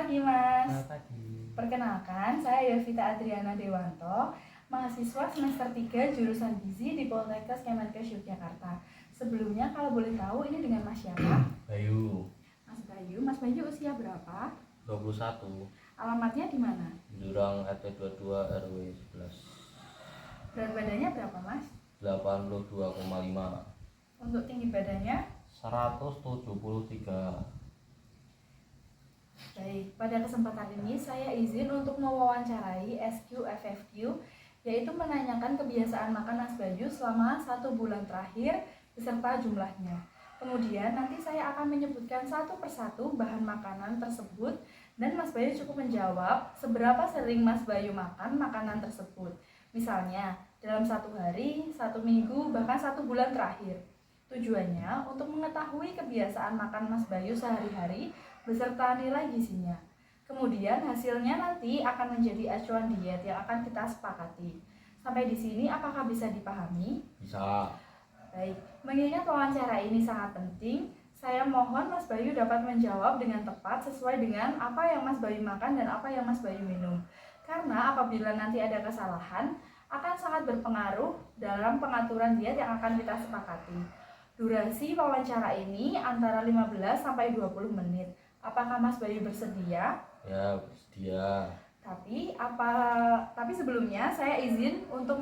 pagi, Mas. Selamat pagi. Perkenalkan, saya Yovita Adriana Dewanto, mahasiswa semester 3 jurusan Gizi di Poltekkes Kemenkes Yogyakarta. Sebelumnya, kalau boleh tahu, ini dengan Mas siapa? Bayu. Mas Bayu. Mas Bayu usia berapa? 21. Alamatnya di mana? Jurang RT 22 RW 11. Berat badannya berapa, Mas? 82,5. Untuk tinggi badannya? 173. Baik, pada kesempatan ini saya izin untuk mewawancarai SQ-FFQ, yaitu menanyakan kebiasaan makan Mas Bayu selama 1 bulan terakhir beserta jumlahnya. Kemudian nanti saya akan menyebutkan satu persatu bahan makanan tersebut dan Mas Bayu cukup menjawab seberapa sering Mas Bayu makan makanan tersebut. Misalnya dalam 1 hari, 1 minggu, bahkan 1 bulan terakhir. Tujuannya untuk mengetahui kebiasaan makan Mas Bayu sehari-hari beserta nilai gizinya. Kemudian hasilnya nanti akan menjadi acuan diet yang akan kita sepakati. Sampai di sini apakah bisa dipahami? Bisa. Baik, mengingat wawancara ini sangat penting, saya mohon Mas Bayu dapat menjawab dengan tepat sesuai dengan apa yang Mas Bayu makan dan apa yang Mas Bayu minum. Karena apabila nanti ada kesalahan, akan sangat berpengaruh dalam pengaturan diet yang akan kita sepakati. Durasi wawancara ini antara 15 sampai 20 menit. Apakah Mas Bayu bersedia? Ya, bersedia. Tapi sebelumnya saya izin untuk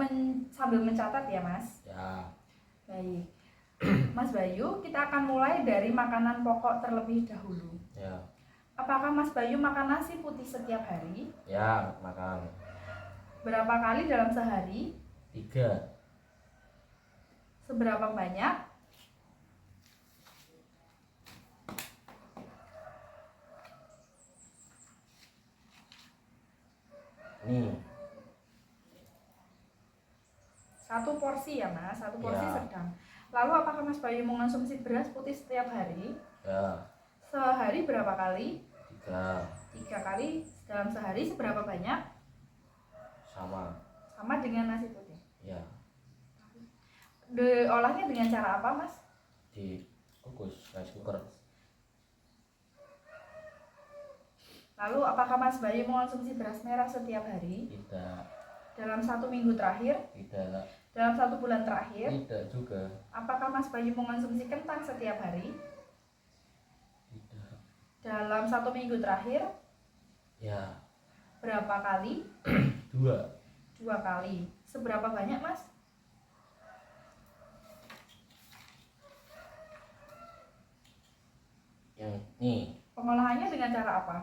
sambil mencatat ya, Mas. Ya. Baik. Mas Bayu, kita akan mulai dari makanan pokok terlebih dahulu. Ya. Apakah Mas Bayu makan nasi putih setiap hari? Ya, makan. Berapa kali dalam sehari? 3. Seberapa banyak? Nih. 1 porsi ya, Mas. 1 porsi Ya. sedang. Lalu apakah Mas Bayu mengonsumsi beras putih setiap hari? Ya. Sehari berapa kali? 3. 3 kali dalam sehari. Seberapa banyak? Sama. Sama dengan nasi putih. Ya. Diolahnya dengan cara apa, Mas? Dikukus rice cooker. Lalu apakah Mas Bayu mengonsumsi beras merah setiap hari? Tidak. Dalam 1 minggu terakhir? Tidak. Dalam 1 bulan terakhir? Tidak juga. Apakah Mas Bayu mengonsumsi kentang setiap hari? Tidak. Dalam 1 minggu terakhir? Ya. Berapa kali? 2. 2 kali. Seberapa banyak, Mas? Yang ini Pengolahannya dengan cara apa?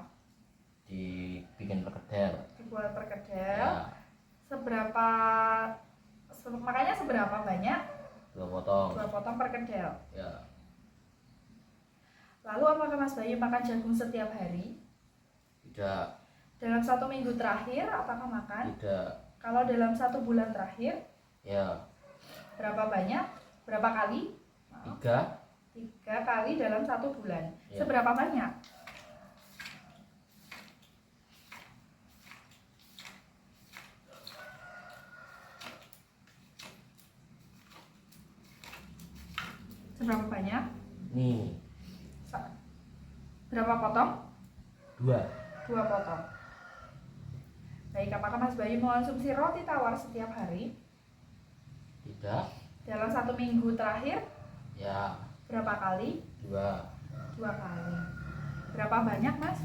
dibikin perkedel. Dibuat perkedel. Ya. Makanya seberapa banyak? 2 potong. 2 potong perkedel. Ya. Lalu apakah Mas Bayu makan jagung setiap hari? Tidak. Dalam 1 minggu terakhir apakah makan? Tidak. Kalau dalam 1 bulan terakhir? Ya. Berapa banyak? Berapa kali? 3. 3 kali dalam 1 bulan. Ya. Seberapa banyak? Seberapa banyak? Nih. Berapa potong? 2. 2 potong. Baik, apakah Mas Bayu mengonsumsi roti tawar setiap hari? Tidak. Dalam 1 minggu terakhir? Ya. Berapa kali? 2. 2 kali. Berapa banyak, Mas?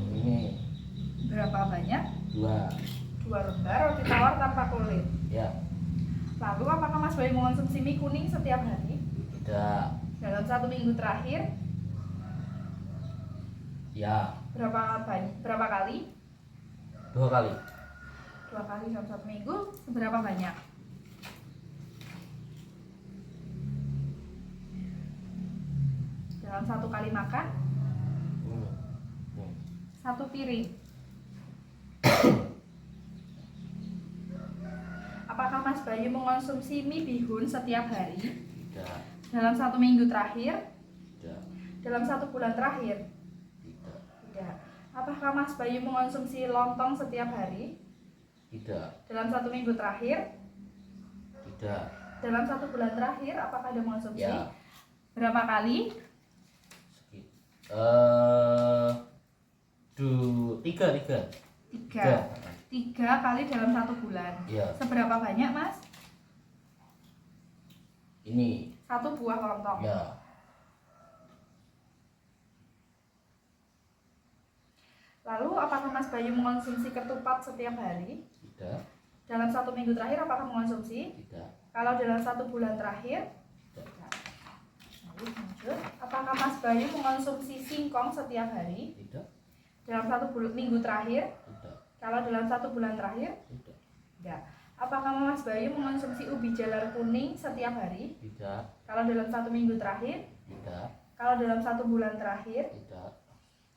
Ini Berapa banyak? 2. 2 lembar roti tawar tanpa kulit. Ya. Lalu apakah Mas Bayu mengonsumsi mie kuning setiap hari? Tidak. Dalam 1 minggu terakhir? Ya. Berapa kali? 2 kali. 2 kali dalam 1 minggu. Seberapa banyak? Dalam 1 kali makan? 1 piring. Apakah Mas Bayu mengonsumsi mie bihun setiap hari? Tidak. Dalam 1 minggu terakhir? Tidak. Dalam 1 bulan terakhir? Tidak. Tidak. Apakah Mas Bayu mengonsumsi lontong setiap hari? Tidak. Dalam 1 minggu terakhir? Tidak. Dalam 1 bulan terakhir apakah ada mengonsumsi? Ya. Berapa kali? Tiga. Tiga kali dalam 1 bulan. Ya. Seberapa banyak, Mas? Ini. 1 buah kelontong. Ya. Lalu apakah Mas Bayu mengonsumsi ketupat setiap hari? Tidak. Dalam 1 minggu terakhir apakah mengonsumsi? Tidak. Kalau dalam 1 bulan terakhir? Tidak. Lalu lanjut. Apakah Mas Bayu mengonsumsi singkong setiap hari? Tidak. Dalam 1 minggu terakhir? Tidak. Kalau dalam 1 bulan terakhir? Tidak. Tidak. Apakah Mas Bayu mengonsumsi ubi jalar kuning setiap hari? Tidak. Kalau dalam 1 minggu terakhir? Tidak. Kalau dalam 1 bulan terakhir? Tidak.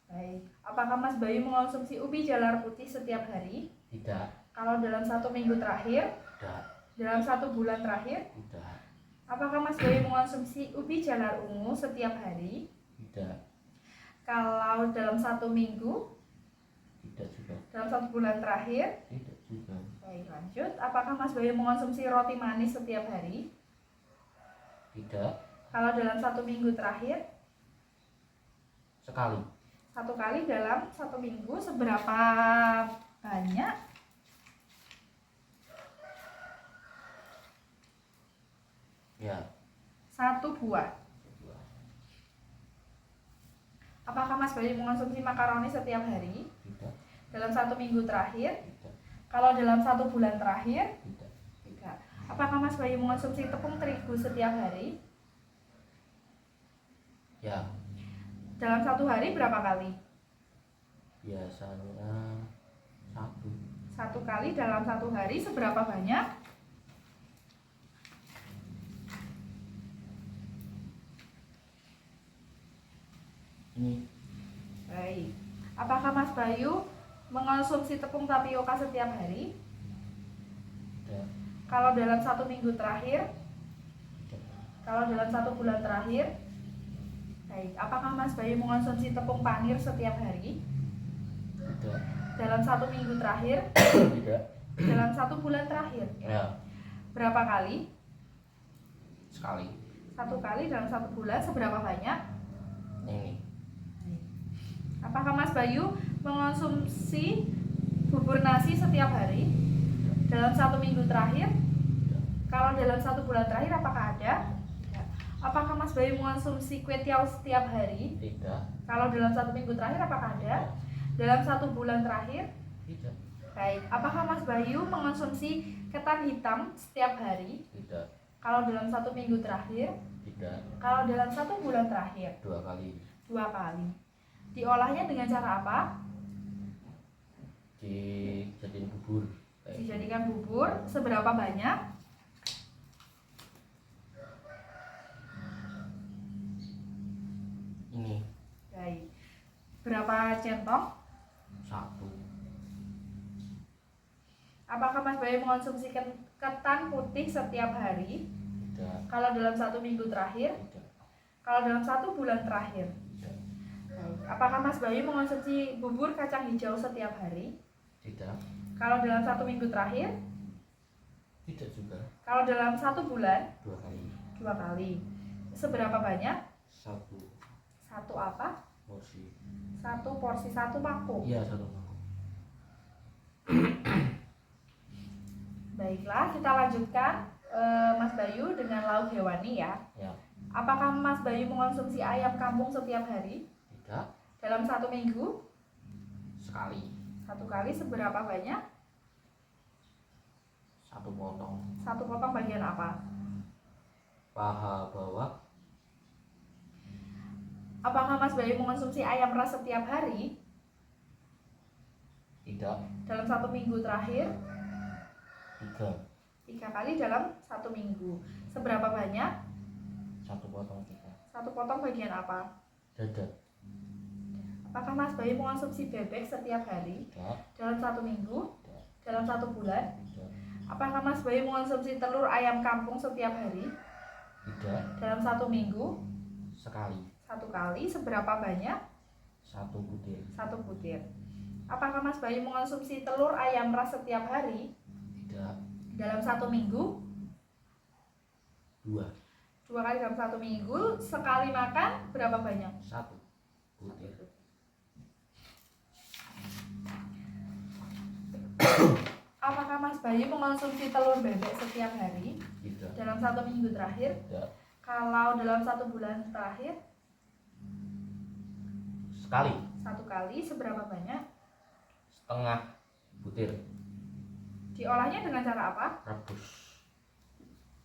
Baik. Apakah Mas Bayu mengonsumsi ubi jalar putih setiap hari? Tidak. Kalau dalam 1 minggu terakhir? Tidak. Dalam 1 bulan terakhir? Tidak. Apakah Mas Bayu mengonsumsi ubi jalar ungu setiap hari? Tidak. Kalau dalam 1 minggu? Tidak juga. Dalam 1 bulan terakhir? Tidak juga. Baik, lanjut. Apakah Mas Bayu mengonsumsi roti manis setiap hari? Tidak. Kalau dalam 1 minggu terakhir? Sekali. 1 kali dalam 1 minggu. Seberapa banyak? Ya. 1 buah. Apakah Mas Bayu mengonsumsi makaroni setiap hari? Tidak. Dalam 1 minggu terakhir? Tidak. Kalau dalam 1 bulan terakhir? Tidak. Tidak. Apakah Mas Bayu mengonsumsi tepung terigu setiap hari? Ya. Dalam 1 hari berapa kali? Biasanya 1. 1 kali dalam 1 hari. Seberapa banyak? Ini. Baik. Apakah Mas Bayu mengonsumsi tepung tapioka setiap hari? Tidak. Kalau dalam 1 minggu terakhir? Tidak. Kalau dalam 1 bulan terakhir? Baik. Apakah Mas Bayu mengonsumsi tepung panir setiap hari? Tidak. Dalam 1 minggu terakhir? Tidak. Dalam 1 bulan terakhir? Ya. Berapa kali? Sekali. 1 kali dalam 1 bulan. Seberapa banyak? Ini. Apakah Mas Bayu mengonsumsi bubur nasi setiap hari? Dalam 1 minggu terakhir? Tidak. Kalau dalam 1 bulan terakhir apakah ada? Tidak. Apakah Mas Bayu mengonsumsi kue tiaw setiap hari? Tidak. Kalau dalam 1 minggu terakhir apakah ada? Dalam 1 bulan terakhir? Tidak. Baik. Apakah Mas Bayu mengonsumsi ketan hitam setiap hari? Tidak. Kalau dalam 1 minggu terakhir? Tidak. Kalau dalam 1 bulan terakhir? 2 kali. 2 kali. Diolahnya dengan cara apa? Dijadiin bubur. Dijadikan bubur. Seberapa banyak? Ini. Baik. Berapa centong? 1. Apakah Mas Bayu mengonsumsi ketan putih setiap hari? Tidak. Kalau dalam 1 minggu terakhir? Tidak. Kalau dalam 1 bulan terakhir? Tidak. Baik. Apakah Mas Bayu mengonsumsi bubur kacang hijau setiap hari? Tidak. Kalau dalam 1 minggu terakhir? Tidak juga. Kalau dalam 1 bulan? 2 kali. 2 kali. Seberapa banyak? 1 1 apa? porsi. 1 porsi, 1 mangkuk. Iya, 1 mangkuk. Baiklah, kita lanjutkan Mas Bayu dengan lauk hewani ya. Ya. Apakah Mas Bayu mengonsumsi ayam kampung setiap hari? Tidak. Dalam 1 minggu? Sekali. 1 kali. Seberapa banyak? 1 potong. 1 potong bagian apa? Paha bawah. Apakah Mas Bayu mengonsumsi ayam ras setiap hari? Tidak. Dalam 1 minggu terakhir? 3. 3 kali dalam 1 minggu. Seberapa banyak? 1 potong 3. 1 potong bagian apa? Dada. Apakah Mas Bayu mengonsumsi bebek setiap hari? Tidak. Dalam 1 minggu? Tidak. Dalam 1 bulan? Tidak. Apakah Mas Bayu mengonsumsi telur ayam kampung setiap hari? Tidak. Dalam 1 minggu? Sekali. 1 kali. Seberapa banyak? 1 butir. 1 butir. Apakah Mas Bayu mengonsumsi telur ayam ras setiap hari? Tidak. Dalam 1 minggu? 2. 2 kali dalam 1 minggu. Sekali makan berapa banyak? 1. butir. Apakah Mas Bayu mengonsumsi telur bebek setiap hari Tidak. dalam 1 minggu terakhir? Tidak. Kalau dalam 1 bulan terakhir? Sekali. 1 kali. Seberapa banyak? Setengah butir. Diolahnya dengan cara apa? Rebus.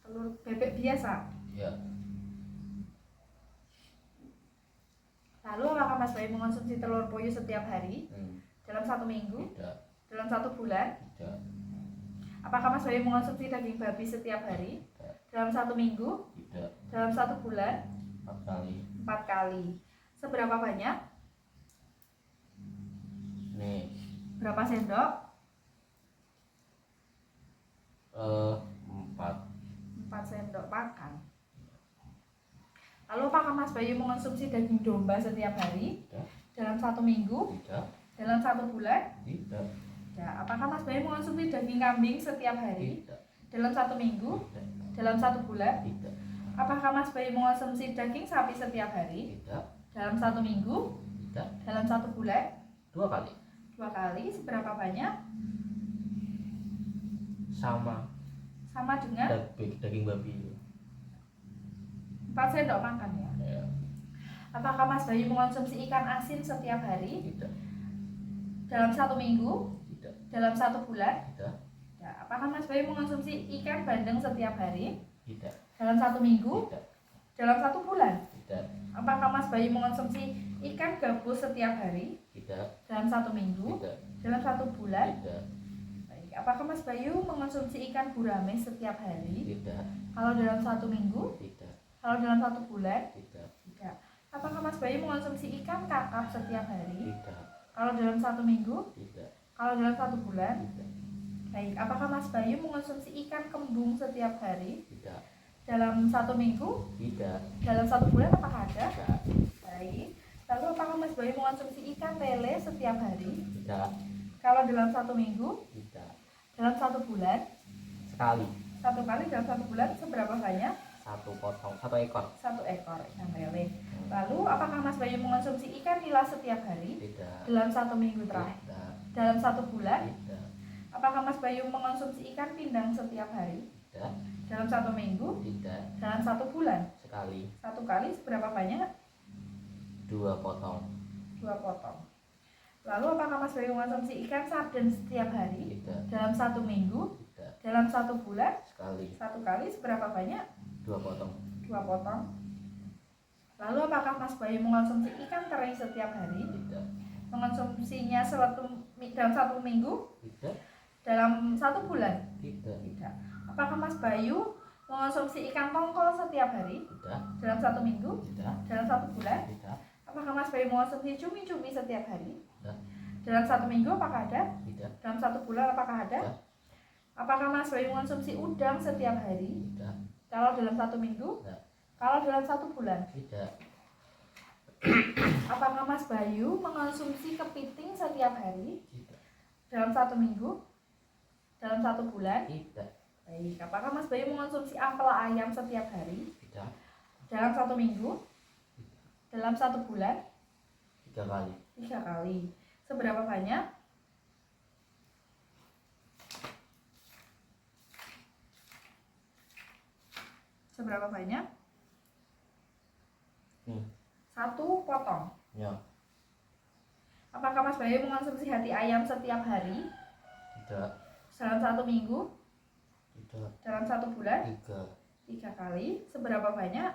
Telur bebek biasa. Ya. Lalu apakah Mas Bayu mengonsumsi telur puyuh setiap hari dalam 1 minggu? Tidak. Dalam 1 bulan? Tidak. Apakah Mas Bayu mengonsumsi daging babi setiap hari Tidak. dalam 1 minggu? Tidak. Dalam 1 bulan? 4 kali. 4 kali. Seberapa banyak? Nih. Berapa sendok? 4. 4 sendok makan. Lalu apakah Mas Bayu mengonsumsi daging domba setiap hari Tidak. dalam 1 minggu? Tidak. Dalam 1 bulan? Tidak. Ya, apakah Mas Bayu mengonsumsi daging kambing setiap hari Tidak. dalam 1 minggu? Tidak. Dalam 1 bulan? Tidak. Apakah Mas Bayu mengonsumsi daging sapi setiap hari Tidak. dalam 1 minggu? Tidak. Dalam 1 bulan? 2 kali. 2 kali. Seberapa banyak? Sama Sama dengan daging babi. 4 sendok makan ya. Ya. Apakah Mas Bayu mengonsumsi ikan asin setiap hari Tidak. dalam 1 minggu? Tidak. Dalam 1 bulan? Tidak. Ya, apakah Mas Bayu mengonsumsi ikan bandeng setiap hari Tidak. dalam 1 minggu? Tidak. Dalam 1 bulan? Tidak. Apakah Mas Bayu mengonsumsi ikan gabus setiap hari Tidak. dalam 1 minggu? Tidak. Dalam 1 bulan? Tidak. Baik. Apakah Mas Bayu mengonsumsi ikan gurame setiap hari? Tidak. Kalau dalam 1 minggu? Tidak. Kalau dalam 1 bulan? Tidak. Tidak. Apakah Mas Bayu mengonsumsi ikan kakap setiap hari? Tidak. Kalau dalam 1 minggu? Tidak. Kalau dalam 1 bulan? Tidak. Baik. Apakah Mas Bayu mengonsumsi ikan kembung setiap hari Tidak. dalam 1 minggu? Tidak. Dalam 1 bulan apakah ada? Tidak. Baik. Lalu apakah Mas Bayu mengonsumsi ikan lele setiap hari? Tidak. Kalau dalam 1 minggu? Tidak. Dalam 1 bulan? Sekali. 1 kali dalam 1 bulan seberapa banyak? 1 potong. 1 ekor. 1 ekor ikan lele. Lalu apakah Mas Bayu mengonsumsi ikan nila setiap hari Tidak. dalam 1 minggu terakhir? Tidak. Dalam 1 bulan? Tidak. Apakah Mas Bayu mengonsumsi ikan pindang setiap hari Tidak. dalam 1 minggu? Tidak. Dalam 1 bulan? Sekali. 1 kali seberapa banyak? 2 potong. 2 potong. Lalu apakah Mas Bayu mengonsumsi ikan sarden setiap hari Tidak. dalam 1 minggu? Tidak. Dalam 1 bulan? Sekali. 1 kali seberapa banyak? 2 potong. 2 potong. Lalu apakah Mas Bayu mengonsumsi ikan teri setiap hari? Tidak. Mengonsumsinya dalam 1 minggu? Tidak. Dalam 1 bulan? Tidak. Tidak. Apakah Mas Bayu mengonsumsi ikan tongkol setiap hari Tidak. dalam 1 minggu? Tidak. Dalam 1 bulan? Tidak. Apakah Mas Bayu mengonsumsi cumi-cumi setiap hari Tidak. dalam 1 minggu? Apakah ada? Tidak. Dalam 1 bulan apakah ada? Tidak. Apakah Mas Bayu mengonsumsi udang setiap hari Tidak. kalau dalam 1 minggu? Tidak. Kalau dalam 1 bulan? Tidak. Apakah Mas Bayu mengonsumsi kepiting setiap hari Tidak. dalam 1 minggu? Dalam 1 bulan? Tidak. Baik. Apakah Mas Bayu mengonsumsi apel ayam setiap hari Tidak. dalam 1 minggu? Dalam 1 bulan? 3 kali. 3 kali. Seberapa banyak? Seberapa banyak? Nih. 1 potong. Ya. Apakah Mas Bayu mengonsumsi hati ayam setiap hari Tidak. dalam 1 minggu? Tidak. Dalam 1 bulan? 3. 3 kali. Seberapa banyak?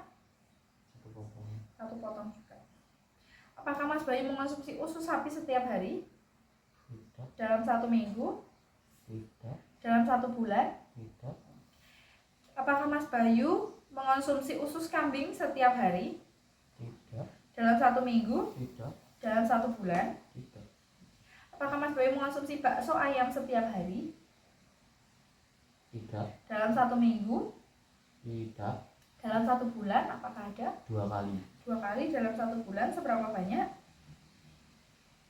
1 potong. 1 potong juga. Apakah Mas Bayu mengonsumsi usus sapi setiap hari Tidak. dalam 1 minggu? Tidak. Dalam 1 bulan? Tidak. Apakah Mas Bayu mengonsumsi usus kambing setiap hari Tidak. dalam 1 minggu? Tidak. Dalam 1 bulan? Tidak. Apakah Mas Bayu mengonsumsi bakso ayam setiap hari Tidak. dalam 1 minggu? Tidak. Dalam 1 bulan? Apakah ada? 2 kali. 2 kali dalam 1 bulan. Seberapa banyak?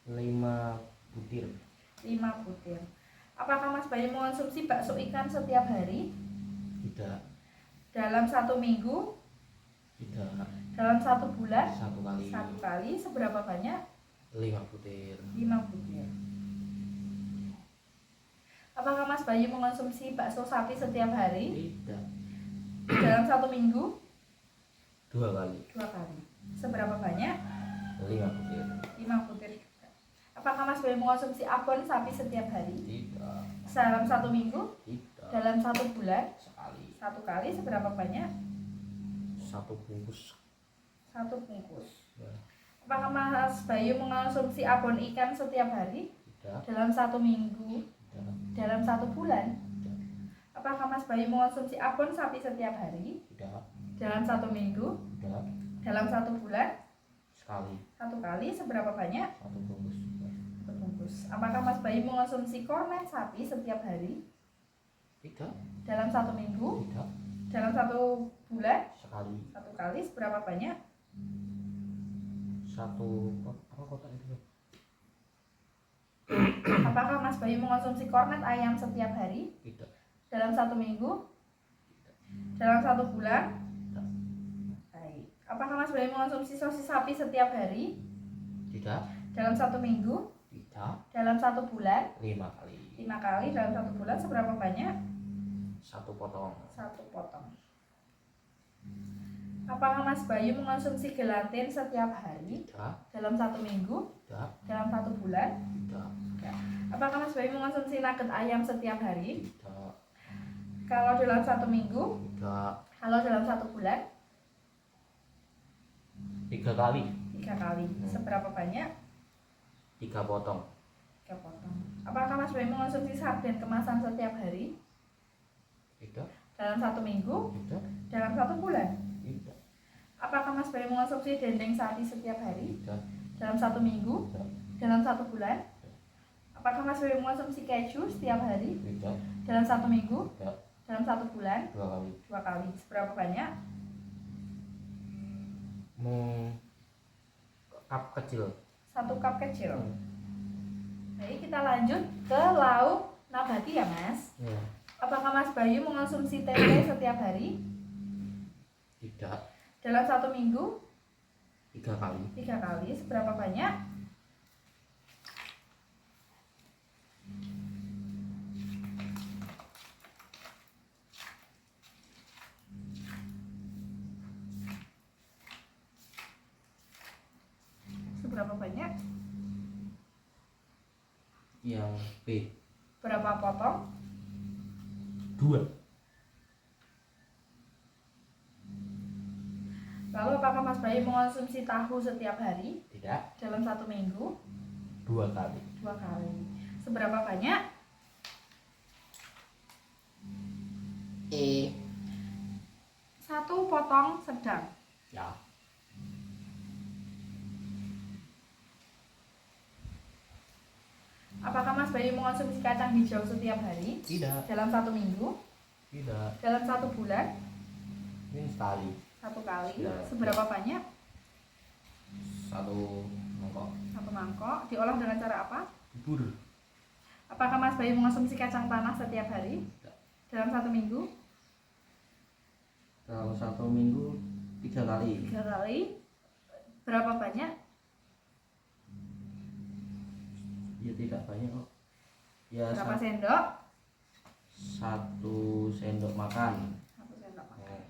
5 butir. 5 butir. Apakah Mas Bayu mengonsumsi bakso ikan setiap hari Tidak. dalam 1 minggu? Tidak. Dalam 1 bulan Satu kali. 1 kali seberapa banyak? 5 butir. 5 butir. Apakah Mas Bayu mengonsumsi bakso sapi setiap hari? Tidak. Dalam 1 minggu? 2 kali. 2 kali. Seberapa banyak? 5 butir. 5 butir juga. Apakah Mas Bayu mengonsumsi abon sapi setiap hari? Tidak. Dalam 1 minggu? Tidak. Dalam 1 bulan? Sekali. 1 kali seberapa banyak? 1 bungkus. 1 bungkus. Ya. Apakah Mas Bayu mengonsumsi abon ikan setiap hari? Tidak. Dalam 1 minggu? Tidak. Dalam 1 bulan? Tidak. Apakah Mas Bayu mengonsumsi abon sapi setiap hari? Tidak. Dalam 1 minggu? Tidak. Dalam 1 bulan? Sekali. 1 kali seberapa banyak? 1 bungkus. 1 bungkus. Apakah Mas Bayu mengonsumsi kornet sapi setiap hari? Tidak. Dalam 1 minggu? Tidak. Dalam 1 bulan? Sekali. 1 kali seberapa banyak? 1 apa kotak itu? Apakah Mas Bayu mengonsumsi kornet ayam setiap hari? Tidak. Dalam 1 minggu? Dalam 1 bulan? Tidak. Baik. Apakah Mas Bayu mengonsumsi sosis sapi setiap hari? Tidak. Dalam 1 minggu? Tidak. Dalam 1 bulan? 5 kali. 5 kali dalam 1 bulan seberapa banyak? 1 potong. 1 potong. Apakah Mas Bayu mengonsumsi gelatin setiap hari? Tidak. Dalam 1 minggu? Tidak. Dalam 1 bulan? Tidak. Apakah Mas Bayu mengonsumsi nugget ayam setiap hari? Tidak. Kalau dalam 1 minggu? Tidak. Kalau dalam 1 bulan? 3 kali. 3 kali. Seberapa banyak? 3 potong. 3 potong. Apakah Mas Bayu mengonsumsi sarden kemasan setiap hari? Tidak. Dalam 1 minggu? Tidak. Dalam 1 bulan? Tidak. Apakah Mas Bayu mengonsumsi dendeng sapi setiap hari? Tidak. Dalam 1 minggu? Tidak. Dalam 1 bulan? Apakah Mas Bayu mengonsumsi keju setiap hari? Tidak. Dalam 1 minggu? Tidak. Dalam 1 bulan? 2 kali. 2 kali. Seberapa banyak? Cup kecil. 1 cup kecil. Baik, kita lanjut ke lauk nabati ya Mas. Ya. Apakah Mas Bayu mengonsumsi tempe setiap hari? Tidak. Dalam 1 minggu? 3 kali. 3 kali. Seberapa banyak? Seberapa banyak? Yang B. Berapa potong? 2. Lalu apakah Mas Bayu mengonsumsi tahu setiap hari? Tidak. Dalam 1 minggu? 2 kali. 2 kali. Seberapa banyak? E. 1 potong sedang. Ya. Apakah Mas Bayu mengonsumsi kacang hijau setiap hari? Tidak. Dalam 1 minggu? Tidak. Dalam 1 bulan? Ini sekali. 1 kali. Ya. Seberapa banyak? 1 mangkok. 1 mangkok. Diolah dengan cara apa? Bubur. Apakah Mas Bayu mengonsumsi kacang tanah setiap hari? Tidak. Dalam 1 minggu? Kalau 1 minggu 3 kali. 3 kali. Berapa banyak? Ya tidak banyak kok. Ya Berapa sendok? 1 sendok makan. 1 sendok makan.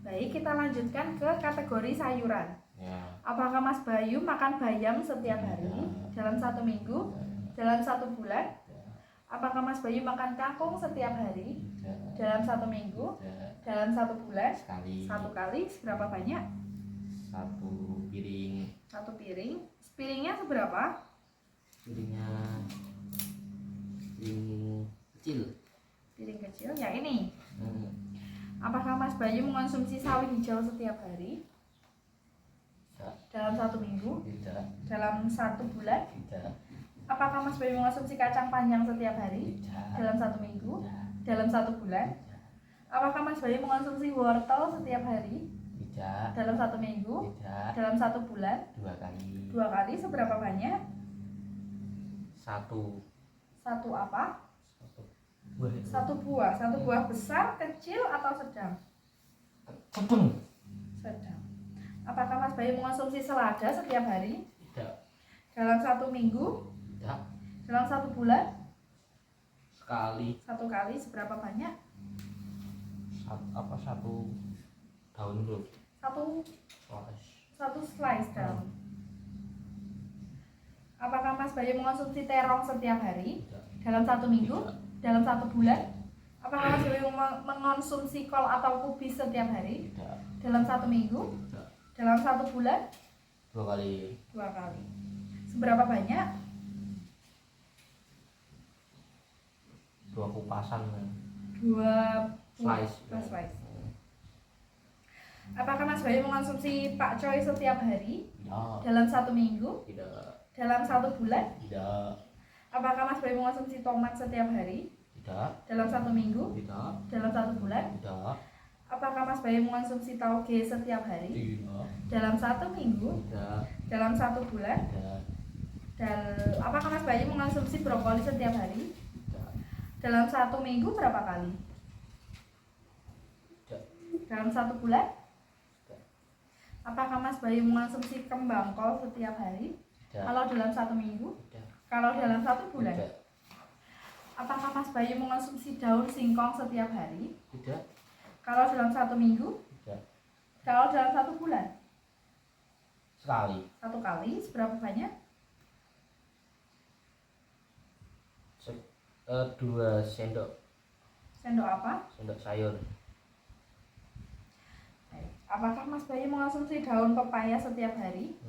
Baik, kita lanjutkan ke kategori sayuran. Ya. Apakah Mas Bayu makan bayam setiap hari? Dalam 1 minggu? Dalam 1 bulan? Apakah Mas Bayu makan kangkung setiap hari? Dalam 1 minggu? Dalam 1 bulan? Sekali. 1 kali. Seberapa banyak? 1 piring. 1 piring. Piringnya seberapa? Piringnya piring kecil. Piring kecil. Yang ini. Apakah Mas Bayu mengonsumsi sawi hijau setiap hari? Tidak. Dalam 1 minggu? Tidak. Dalam 1 bulan? Tidak. Apakah Mas Bayu mengonsumsi kacang panjang setiap hari? Tidak. Dalam 1 minggu? Tidak. Dalam 1 bulan? Apakah Mas Bayu mengonsumsi wortel setiap hari? Tidak. Dalam 1 minggu? Tidak. Dalam 1 bulan? 2 kali. 2 kali. Seberapa banyak? 1. 1 apa? 1 buah. 1 buah. 1 buah besar, kecil, atau sedang? Sedang. Sedang. Apakah Mas Bayu mengonsumsi selada setiap hari? Tidak. Dalam 1 minggu? Tidak. Dalam 1 bulan? Sekali. 1 kali, seberapa banyak? Satu daun itu. Satu slice daun. Apakah Mas Bayu mengonsumsi terong setiap hari? Tidak. Dalam 1 minggu? Tidak. Dalam 1 bulan? Apakah Mas Bayu mengonsumsi kol atau kubis setiap hari? Tidak. Dalam 1 minggu? Tidak. Dalam 1 bulan? 2 kali. 2 kali. Seberapa banyak? 2 kupasan. 2 Slice. slice. Apakah Mas Bayu mengonsumsi pakcoy setiap hari? Tidak. Dalam 1 minggu? Tidak. Dalam 1 bulan? Tidak. Apakah Mas Bayu mengonsumsi tomat setiap hari? Tidak. Dalam 1 minggu? Tidak. Dalam 1 bulan? Tidak. Apakah Mas Bayu mengonsumsi tauge setiap hari? Tidak. Dalam 1 minggu? Tidak. Dalam 1 bulan? Tidak. Dan apakah Mas Bayu mengonsumsi brokoli setiap hari? Tidak. Dalam 1 minggu berapa kali? Tidak. Dalam 1 bulan? Tidak. Apakah Mas Bayu mengonsumsi kembang kol setiap hari? Tidak. Kalau dalam 1 minggu? Tidak. Kalau dalam 1 bulan? Tidak. Apakah Mas Bayu mengonsumsi daun singkong setiap hari? Tidak. Kalau dalam 1 minggu? Tidak. Kalau dalam 1 bulan? Sekali. 1 kali, seberapa banyak? 2 sendok. Sendok apa? Sendok sayur. Apakah Mas Bayu mengonsumsi daun pepaya setiap hari?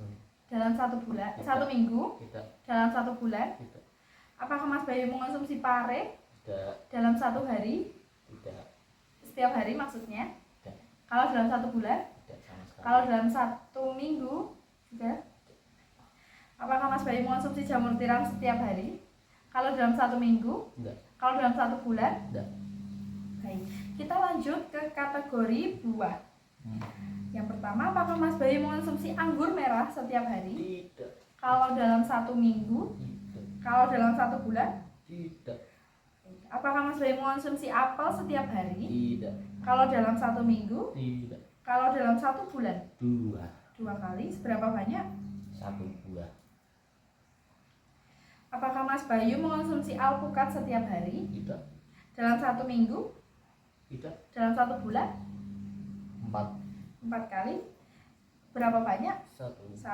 Dalam 1 bulan? Tidak. 1 minggu? Tidak. Dalam 1 bulan? Tidak. Apakah Mas Bayu mengonsumsi pare? Tidak. Dalam 1 hari? Tidak. Setiap hari maksudnya? Tidak. Kalau dalam 1 bulan? Tidak sama sekali. Kalau dalam 1 minggu? Sudah? Apakah Mas Bayu mengonsumsi jamur tiram setiap hari? Kalau dalam 1 minggu? Tidak. Kalau dalam 1 bulan? Tidak. Baik, kita lanjut ke kategori buah. Yang pertama, apakah Mas Bayu mengonsumsi anggur merah setiap hari? Tidak. Kalau dalam 1 minggu? Tidak. Kalau dalam 1 bulan? Tidak. Apakah Mas Bayu mengonsumsi apel setiap hari? Tidak. Kalau dalam 1 minggu? Tidak. Kalau dalam 1 bulan? 2. 2 kali, seberapa banyak? 1 buah. Apakah Mas Bayu mengonsumsi alpukat setiap hari? Tidak. Dalam 1 minggu? Tidak. Dalam 1 bulan? 4. 4 kali. Berapa banyak? 1 1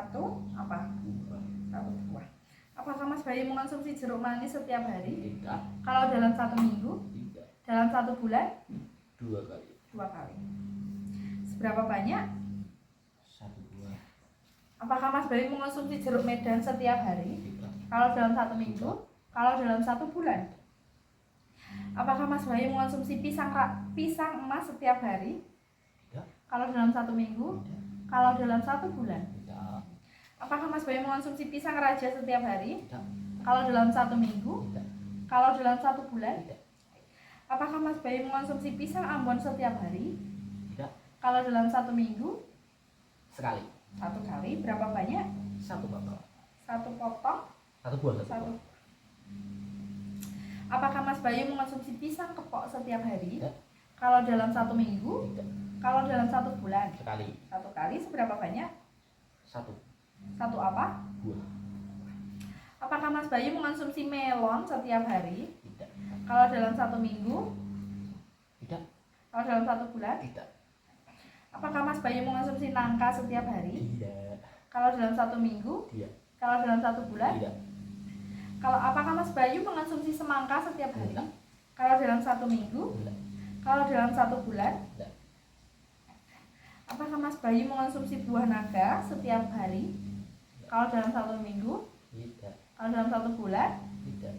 apa? buah. 1 buah. Apakah Mas Bayu mengonsumsi jeruk manis setiap hari? Tidak. Kalau dalam 1 minggu? Tidak. Dalam 1 bulan? 2 kali. 2 kali. Seberapa banyak? 1 buah. Apakah Mas Bayu mengonsumsi jeruk medan setiap hari? Tidak. Kalau dalam 1 minggu? Kalau dalam 1 bulan? Apakah Mas Bayu mengonsumsi pisang emas setiap hari? Tidak. Kalau dalam 1 minggu? Tidak. Kalau dalam 1 bulan? Tidak. Apakah Mas Bayu mengonsumsi pisang raja setiap hari? Tidak. Kalau dalam 1 minggu? Tidak. Kalau dalam 1 bulan? Tidak. Apakah Mas Bayu mengonsumsi pisang Ambon setiap hari? Tidak. Kalau dalam 1 minggu? Sekali. 1 kali. Berapa banyak? 1 potong. 1 potong? 1 buah. 1 1. buah. Apakah Mas Bayu mengonsumsi pisang kepok setiap hari? Tidak. Kalau dalam 1 minggu? Tidak. Kalau dalam 1 bulan? Sekali. 1 kali. Seberapa banyak? 1 1 apa? buah. Apakah Mas Bayu mengonsumsi melon setiap hari? Tidak. Kalau dalam 1 minggu? Tidak. Kalau dalam 1 bulan? Tidak. Apakah Mas Bayu mengonsumsi nangka setiap hari? Tidak. Kalau dalam 1 minggu? Tidak. Kalau dalam 1 bulan? Tidak. Kalau apakah Mas Bayu mengonsumsi semangka setiap hari? Tidak. Kalau dalam 1 minggu? Tidak. Kalau dalam 1 bulan? Tidak. Apakah Mas Bayu mengonsumsi buah naga setiap hari? Kalau dalam 1 minggu? Tidak. Kalau dalam 1 bulan? Tidak.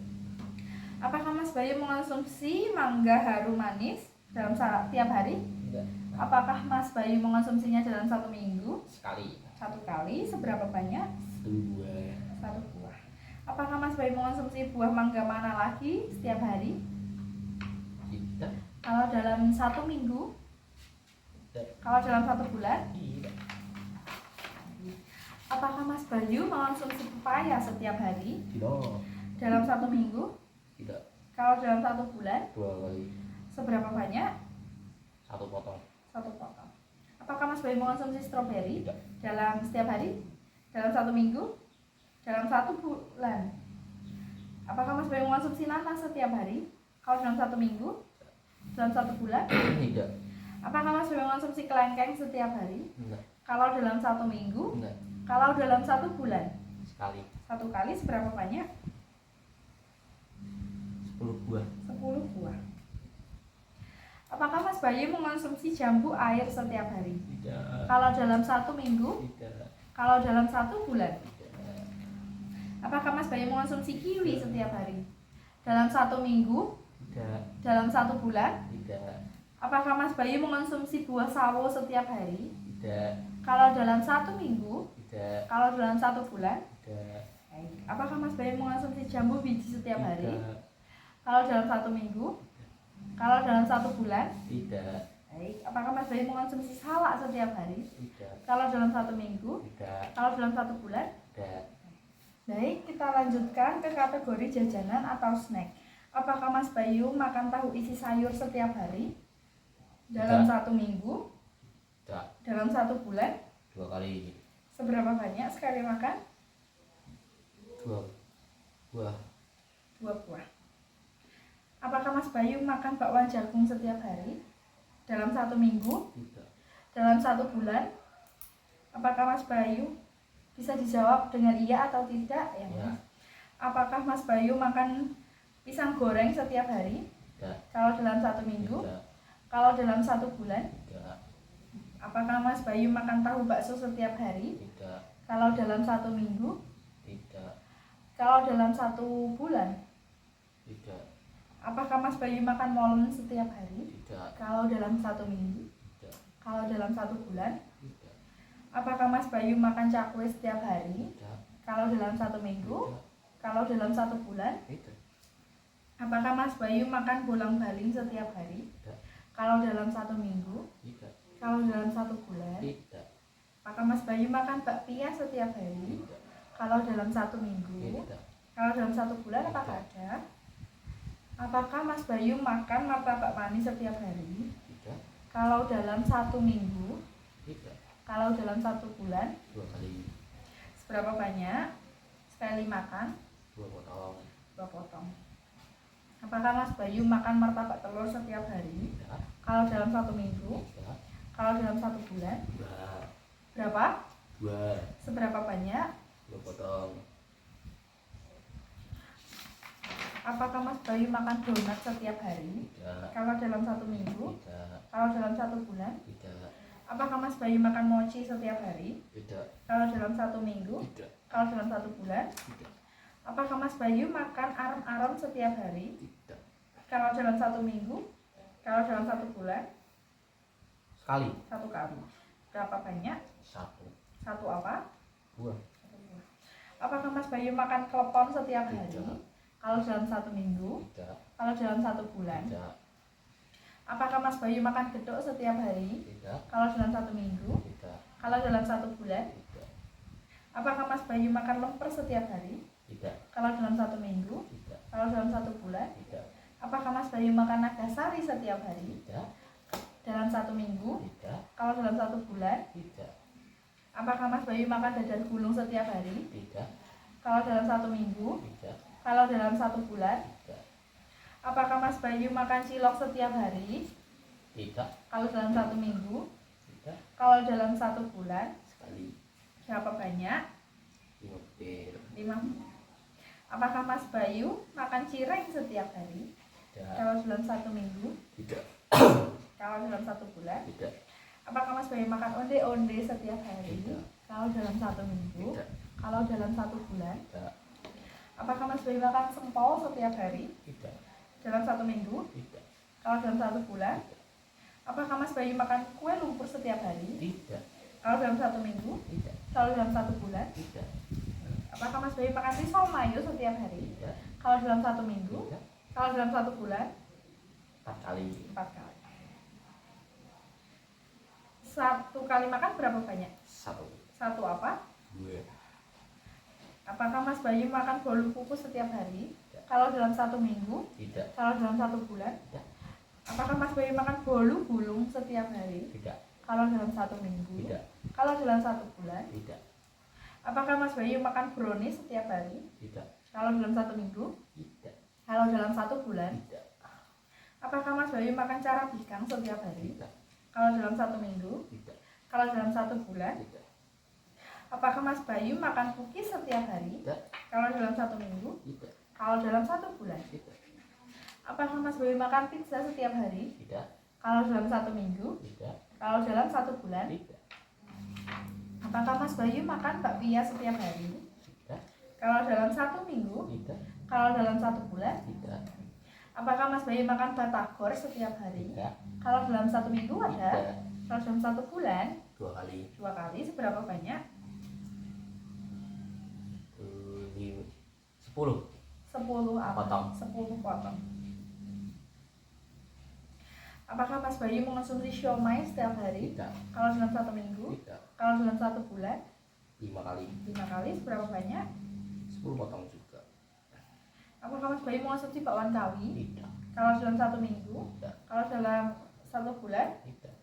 Apakah Mas Bayu mengonsumsi mangga harum manis dalam tiap hari? Tidak. Apakah Mas Bayu mengonsumsinya dalam 1 minggu? Sekali. 1 kali. Seberapa banyak? 1 buah. 1 buah. Apakah Mas Bayu mengonsumsi buah mangga mana lagi setiap hari? Tidak. Kalau dalam 1 minggu? Tidak. Kalau dalam 1 bulan? Tidak. Apakah Mas Bayu mengonsumsi pepaya setiap hari? Tidak. Dalam 1 minggu? Tidak. Kalau dalam 1 bulan? 2 kali. Seberapa banyak? 1 potong. 1 potong. Apakah Mas Bayu mengonsumsi stroberi Tidak. dalam setiap hari, dalam 1 minggu, dalam 1 bulan? Apakah Mas Bayu mengonsumsi nanas setiap hari, kalau dalam 1 minggu, dalam 1 bulan? Tidak. Apakah Mas Bayu mengonsumsi kelengkeng setiap hari, Enggak. kalau dalam 1 minggu, Enggak. kalau dalam 1 bulan? Sekali. 1 kali seberapa banyak? 10 buah. 10 buah. Apakah Mas Bayu mengonsumsi jambu air setiap hari, Tidak. kalau dalam 1 minggu, Tidak. kalau dalam 1 bulan? Tidak. Apakah Mas Bayu mengonsumsi kiwi setiap hari, dalam 1 minggu, Tidak. dalam 1 bulan? Tidak. Apakah Mas Bayu mengonsumsi buah sawo setiap hari, Tidak. kalau dalam 1 minggu, Tidak. kalau dalam 1 bulan? Tidak. Apakah Mas Bayu mengonsumsi jambu biji setiap hari, Tidak. kalau dalam 1 minggu, kalau dalam 1 bulan? Tidak. Apakah Mas Bayu mengonsumsi salak setiap hari, Tidak. kalau dalam 1 minggu, Tidak. kalau dalam 1 bulan? Tidak. Baik, kita lanjutkan ke kategori jajanan atau snack. Apakah Mas Bayu makan tahu isi sayur setiap hari, dalam Tidak. 1 minggu, Tidak. dalam 1 bulan? 2 kali. Seberapa banyak sekali makan? 2 buah. 2 buah. Apakah Mas Bayu makan bakwan jagung setiap hari, dalam 1 minggu, Tidak. dalam 1 bulan? Apakah Mas Bayu bisa dijawab dengan iya atau tidak? Ya, Ya. Mas. Apakah Mas Bayu makan pisang goreng setiap hari, Tidak. kalau dalam 1 minggu, Tidak. kalau dalam 1 bulan? Tidak. Apakah Mas Bayu makan tahu bakso setiap hari, Tidak. kalau dalam 1 minggu, Tidak. kalau dalam 1 bulan? Tidak. Apakah Mas Bayu makan molen setiap hari, Tidak. kalau dalam 1 minggu, Tidak. kalau dalam 1 bulan? Tidak. Apakah Mas Bayu makan cakwe setiap hari, Tidak. kalau dalam 1 minggu, kalau dalam 1 bulan? Tidak. Apakah Mas Bayu makan bolang-baling setiap hari, Tidak. kalau dalam 1 minggu, Tidak. kalau dalam 1 bulan? Tidak. Apakah Mas Bayu makan bakpia setiap hari, Tidak. kalau dalam 1 minggu, Tidak. kalau dalam 1 bulan? Apakah ada? Apakah Mas Bayu makan martabak manis setiap hari, Tidak. kalau dalam 1 minggu, Tidak. kalau dalam 1 bulan? 2 kali. Seberapa banyak sekali makan? 2 potong. 2 potong. Apakah Mas Bayu makan martabak telur setiap hari, Tidak. kalau dalam 1 minggu, Tidak. kalau dalam 1 bulan? 2. Berapa? 2. Seberapa banyak? 2 potong. Apakah Mas Bayu makan donat setiap hari, Tidak. kalau dalam 1 minggu, Tidak. kalau dalam 1 bulan? Tidak. Apakah Mas Bayu makan mochi setiap hari, Tidak. kalau dalam 1 minggu, Tidak. kalau dalam 1 bulan? Tidak. Apakah Mas Bayu makan arem-arem setiap hari, Tidak. kalau dalam 1 minggu, kalau dalam 1 bulan? Sekali. 1 kali. Berapa banyak? 1 1 apa? buah. 1 buah. Apakah Mas Bayu makan klepon setiap hari, Tidak. kalau dalam 1 minggu, Tidak. kalau dalam 1 bulan? Tidak. Apakah Mas Bayu makan gedok setiap hari, Tidak. kalau dalam 1 minggu, Tidak. kalau dalam 1 bulan? Tidak. Apakah Mas Bayu makan lemper setiap hari, Tidak. kalau dalam 1 minggu, Tidak. kalau dalam 1 bulan? Tidak. Apakah Mas Bayu makan nagasari setiap hari, Tidak. dalam 1 minggu, Tidak. kalau dalam 1 bulan? Tidak. Apakah Mas Bayu makan dadar gulung setiap hari, Tidak. kalau dalam 1 minggu, Tidak. kalau dalam 1 bulan? Tidak. Apakah Mas Bayu makan cilok setiap hari, Tidak. kalau dalam 1 minggu, Tidak. kalau dalam 1 bulan? Sekali. Berapa banyak? 5 butir. 5. Apakah Mas Bayu makan cireng setiap hari, Tidak. kalau dalam 1 minggu, Tidak. kalau dalam 1 bulan? Tidak. Apakah Mas Bayu makan onde-onde setiap hari, Tidak. kalau dalam 1 minggu, Tidak. kalau dalam 1 bulan? Tidak. Apakah Mas Bayu makan sempol setiap hari, Tidak. dalam 1 minggu, Tidak. kalau dalam 1 bulan? Apakah Mas Bayu makan kue lumpur setiap hari, Tidak. kalau dalam 1 minggu, Tidak. kalau dalam 1 bulan? Tidak. Apakah Mas Bayu makan risol mayo setiap hari, Tidak. kalau dalam 1 minggu, Tidak. kalau dalam 1 bulan? 4 kali. 4 kali. 1 kali makan berapa banyak? 1. 1 apa? 2. Apakah Mas Bayu makan bolu kukus setiap hari, Tidak. kalau dalam 1 minggu, Tidak. kalau dalam 1 bulan? Tidak. Apakah Mas Bayu makan bolu gulung setiap hari, Tidak. Kalau dalam 1 minggu? Tidak. Kalau dalam 1 bulan? Tidak. Apakah Mas Bayu makan brownies setiap hari? Tidak. Kalau dalam 1 minggu? Tidak. Kalau dalam 1 bulan? Tidak. Apakah Mas Bayu makan carabikang setiap hari? Tidak. Kalau dalam 1 minggu? Tidak. Kalau dalam 1 bulan? Tidak. Apakah Mas Bayu makan cookies setiap hari? Tidak. Kalau dalam 1 minggu? Tidak. Kalau dalam 1 bulan? Tidak. Apakah Mas Bayu makan pizza setiap hari? Tidak. Kalau dalam 1 minggu? Tidak. Kalau dalam 1 bulan? Tidak. Apakah Mas Bayu makan bakpia setiap hari? Tidak. Kalau dalam 1 minggu? Tidak. Kalau dalam 1 bulan? Tidak. Apakah Mas Bayu makan batagor setiap hari? Tidak. Kalau dalam 1 minggu ada? Tidak. Kalau dalam 1 bulan? 2 kali. 2 kali, seberapa banyak? 10. 10 apa? Potong. 10 potong. Apakah Mas Bayu mengonsumsi siomay setiap hari? Tidak. Kalau dalam 1 minggu? Tidak. Kalau dalam 1 bulan? 5 kali. 5 kali, seberapa banyak? 10 potong juga. Apakah Mas Bayu mengonsumsi bakwan kawi? Tidak. Kalau dalam 1 minggu? Tidak. Kalau dalam 1 bulan? Tidak.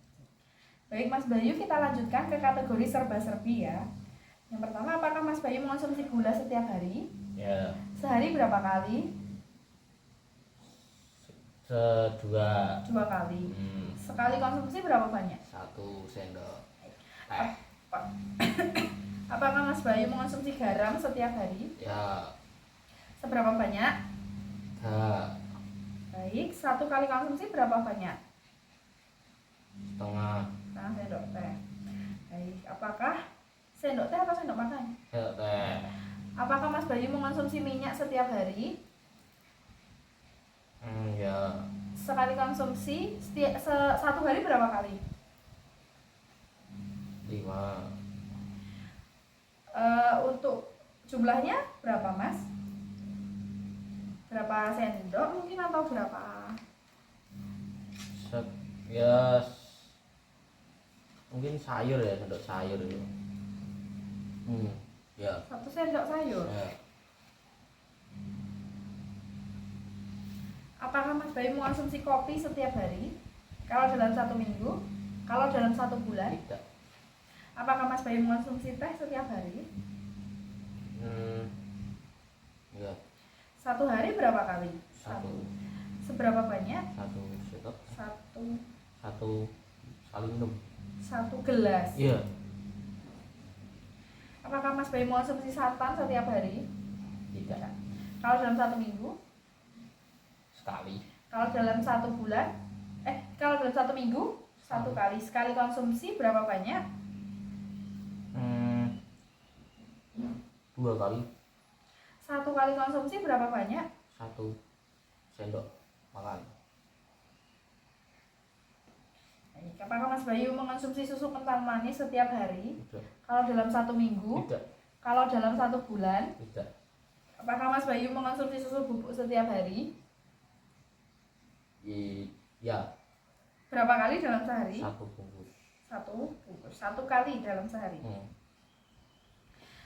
Baik Mas Bayu, kita lanjutkan ke kategori serba-serbi ya. Yang pertama, apakah Mas Bayu mengonsumsi gula setiap hari? Ya. Sehari berapa kali? 2 2 kali. Sekali konsumsi berapa banyak? 1 sendok. Apakah Mas Bayu mengonsumsi garam setiap hari? Ya. Seberapa banyak? 3 Baik, 1 kali konsumsi berapa banyak? setengah. Nah, sendok teh. Baik, apakah sendok teh atau sendok makan? Sendok teh. Apakah Mas Bayu mengonsumsi minyak setiap hari? Ya. Sekali konsumsi, 1 hari berapa kali? 5. Untuk jumlahnya berapa Mas? Berapa sendok mungkin atau berapa? Ya mungkin sayur ya, sendok sayur itu. Ya. 1 sendok sayur. Ya. Apakah Mas Bayu mengonsumsi kopi setiap hari? Kalau dalam 1 minggu? Kalau dalam 1 bulan? Tidak. Apakah Mas Bayu mengonsumsi teh setiap hari? Ya. 1 hari berapa kali? 1. Seberapa banyak? 1 sendok. 1 kali minum. 1 gelas. Iya. Apakah Mas Bayu mengonsumsi santan setiap hari? Tidak. Kalau dalam 1 minggu? Sekali. Kalau dalam 1 bulan? Kalau dalam 1 minggu? 1 kali. Sekali konsumsi berapa banyak? 2 kali. 1 kali konsumsi berapa banyak? 1 sendok makan. Baik, apakah Mas Bayu mengonsumsi susu kental manis setiap hari? Tidak. Kalau dalam 1 minggu? Tidak. Kalau dalam 1 bulan? Tidak. Apakah Mas Bayu mengonsumsi susu bubuk setiap hari? Ya. Berapa kali dalam sehari? 1 bungkus. 1 bungkus. 1 kali dalam sehari.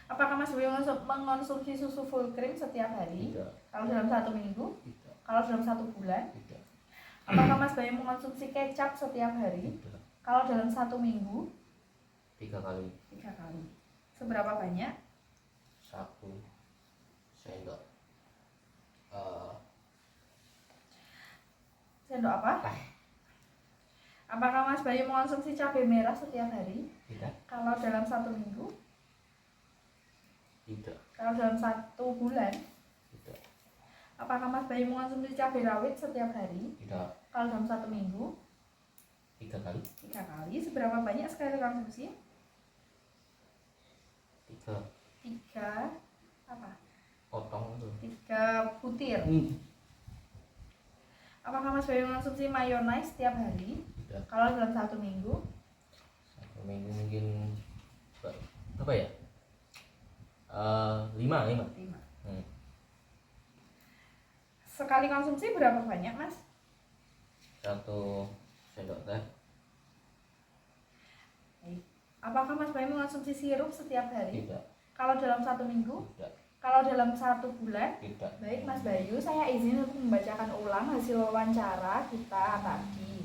Apakah Mas Bayu mengonsumsi susu full cream setiap hari? Tidak. Kalau dalam 1 minggu? Tidak. Kalau dalam 1 bulan? Tidak. Apakah Mas Bayu mengonsumsi kecap setiap hari? Tidak. Kalau dalam 1 minggu? 3 kali. 3 kali. Seberapa banyak? 1 sendok. Sendok apa? Teh. Apakah Mas Bayu mengonsumsi cabai merah setiap hari? Tidak. Kalau dalam 1 minggu? Tidak. Kalau dalam 1 bulan? Tidak. Apakah Mas Bayu mengonsumsi cabai rawit setiap hari? Tidak. Kalau dalam 1 minggu? 3 kali. 3 kali. Seberapa banyak sekali konsumsi? 3 3 apa? potong itu. 3 butir. Apakah Mas Bayu mengonsumsi mayonnaise setiap hari? Tidak. Kalau dalam 1 minggu? 1 minggu mungkin apa ya? 5. 5. Sekali konsumsi berapa banyak Mas? 1 sendok teh. Apakah Mas Bayu mengonsumsi sirup setiap hari? Tidak. Kalau dalam 1 minggu? Tidak. Kalau dalam 1 bulan? Tidak. Baik Mas Bayu, saya izin untuk membacakan ulang hasil wawancara kita tadi.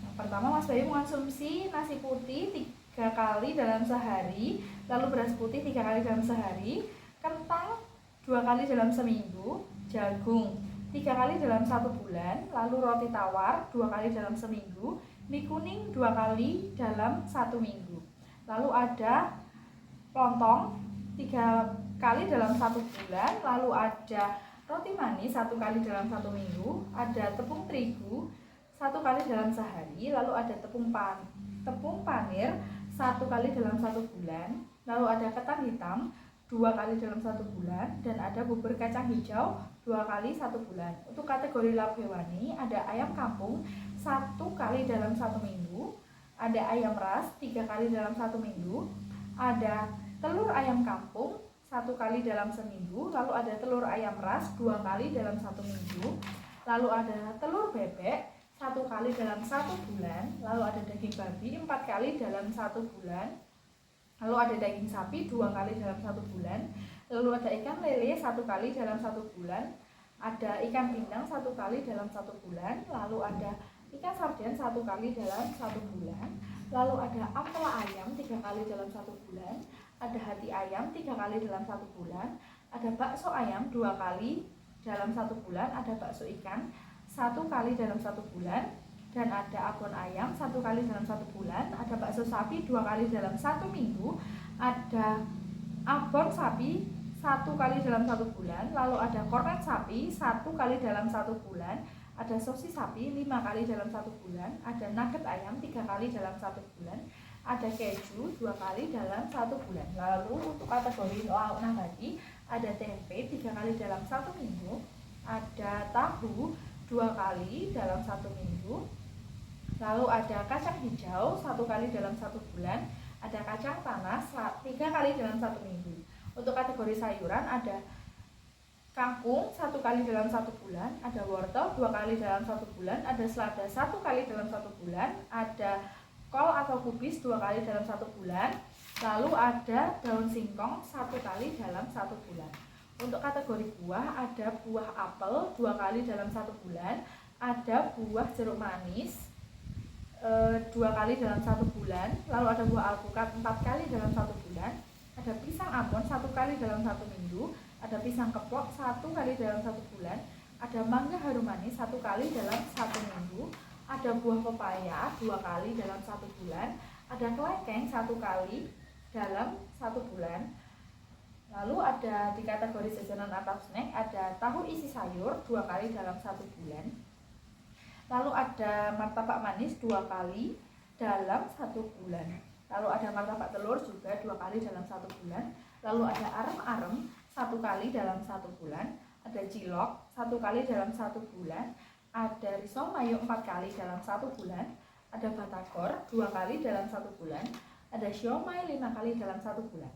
Yang Pertama, Mas Bayu mengonsumsi nasi putih 3 kali dalam sehari, lalu beras putih 3 kali dalam sehari, kentang 2 kali dalam seminggu, jagung 3 kali dalam 1 bulan, lalu roti tawar 2 kali dalam seminggu, mie kuning 2 kali dalam 1 minggu. Lalu ada lontong 3 kali dalam 1 bulan, lalu ada roti manis 1 kali dalam 1 minggu, ada tepung terigu 1 kali dalam sehari, lalu ada tepung panir 1 kali dalam 1 bulan, lalu ada ketan hitam 2 kali dalam 1 bulan, dan ada bubur kacang hijau 2 kali 1 bulan. Untuk kategori lauk hewani ada ayam kampung 1 kali dalam 1 minggu, ada ayam ras 3 kali dalam 1 minggu, ada telur ayam kampung 1 kali dalam seminggu, lalu ada telur ayam ras 2 kali dalam 1 minggu, lalu ada telur bebek 1 kali dalam 1 bulan, lalu ada daging babi 4 kali dalam 1 bulan, lalu ada daging sapi 2 kali dalam 1 bulan, lalu ada ikan lele 1 kali dalam 1 bulan, ada ikan pindang 1 kali dalam 1 bulan, lalu ada ikan sarden 1 kali dalam 1 bulan, lalu ada ampela ayam 3 kali dalam 1 bulan, ada hati ayam 3 kali dalam 1 bulan, ada bakso ayam 2 kali dalam 1 bulan, ada bakso ikan 1 kali dalam 1 bulan, dan ada abon ayam 1 kali dalam 1 bulan, ada bakso sapi 2 kali dalam 1 minggu, ada abon sapi 1 kali dalam 1 bulan, lalu ada kornet sapi 1 kali dalam 1 bulan, ada sosis sapi 5 kali dalam 1 bulan, ada nugget ayam 3 kali dalam 1 bulan, ada keju 2 kali dalam 1 bulan. Lalu untuk kategori lauk nabati ada tempe 3 kali dalam 1 minggu, ada tahu 2 kali dalam 1 minggu, lalu ada kacang hijau 1 kali dalam 1 bulan, ada kacang panas 3 kali dalam 1 minggu. Untuk kategori sayuran ada kangkung 1 kali dalam 1 bulan, ada wortel 2 kali dalam 1 bulan, ada selada 1 kali dalam 1 bulan, ada kol atau kubis 2 kali dalam 1 bulan, lalu ada daun singkong 1 kali dalam 1 bulan. Untuk kategori buah ada buah apel 2 kali dalam 1 bulan, ada buah jeruk manis 2 kali dalam 1 bulan, lalu ada buah alpukat 4 kali dalam 1 bulan, ada pisang ambon 1 kali dalam 1 minggu, ada pisang keplok 1 kali dalam 1 bulan, ada mangga harum manis 1 kali dalam 1 minggu, ada buah pepaya 2 kali dalam 1 bulan, ada kelekeng 1 kali dalam 1 bulan. Lalu ada di kategori jajanan atau snack ada tahu isi sayur 2 kali dalam 1 bulan. Lalu ada martabak manis 2 kali dalam 1 bulan. Lalu ada martabak telur juga 2 kali dalam 1 bulan. Lalu ada arem-arem 1 kali dalam 1 bulan. Ada cilok 1 kali dalam 1 bulan. Ada risol mayo 4 kali dalam 1 bulan. Ada batagor 2 kali dalam 1 bulan. Ada siomay 5 kali dalam 1 bulan.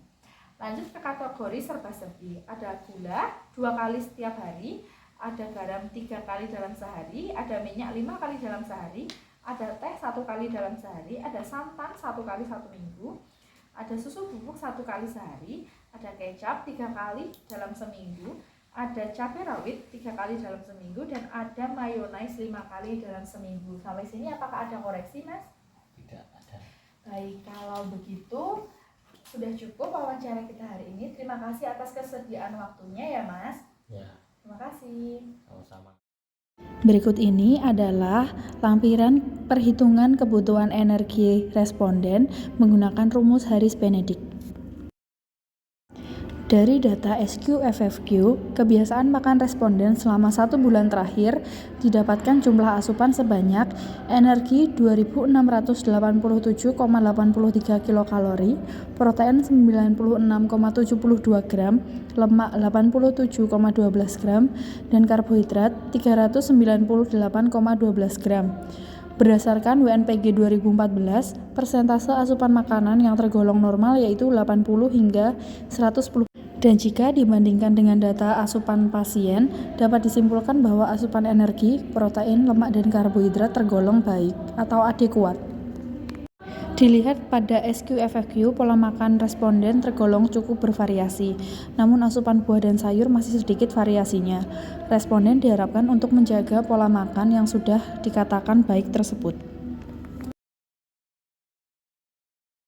Lanjut ke kategori serba-serbi. Ada gula 2 kali setiap hari, ada garam 3 kali dalam sehari, ada minyak 5 kali dalam sehari, ada teh 1 kali dalam sehari, ada santan 1 kali 1 minggu, ada susu bubuk 1 kali sehari, ada kecap 3 kali dalam seminggu, ada cabai rawit 3 kali dalam seminggu, dan ada mayonaise 5 kali dalam seminggu. Sampai sini apakah ada koreksi, Mas? Tidak ada. Baik, kalau begitu sudah cukup wawancara kita hari ini. Terima kasih atas kesediaan waktunya ya, Mas. Ya, Terima kasih. sama-sama. Berikut ini adalah lampiran perhitungan kebutuhan energi responden menggunakan rumus Harris Benedict. Dari data SQ-FFQ, kebiasaan makan responden selama 1 bulan terakhir didapatkan jumlah asupan sebanyak energi 2.687,83 kilokalori, protein 96,72 gram, lemak 87,12 gram, dan karbohidrat 398,12 gram. Berdasarkan WNPG 2014, persentase asupan makanan yang tergolong normal yaitu 80 hingga 110%. Dan jika dibandingkan dengan data asupan pasien, dapat disimpulkan bahwa asupan energi, protein, lemak, dan karbohidrat tergolong baik atau adekuat. Dilihat pada SQ-FFQ, pola makan responden tergolong cukup bervariasi, namun asupan buah dan sayur masih sedikit variasinya. Responden diharapkan untuk menjaga pola makan yang sudah dikatakan baik tersebut.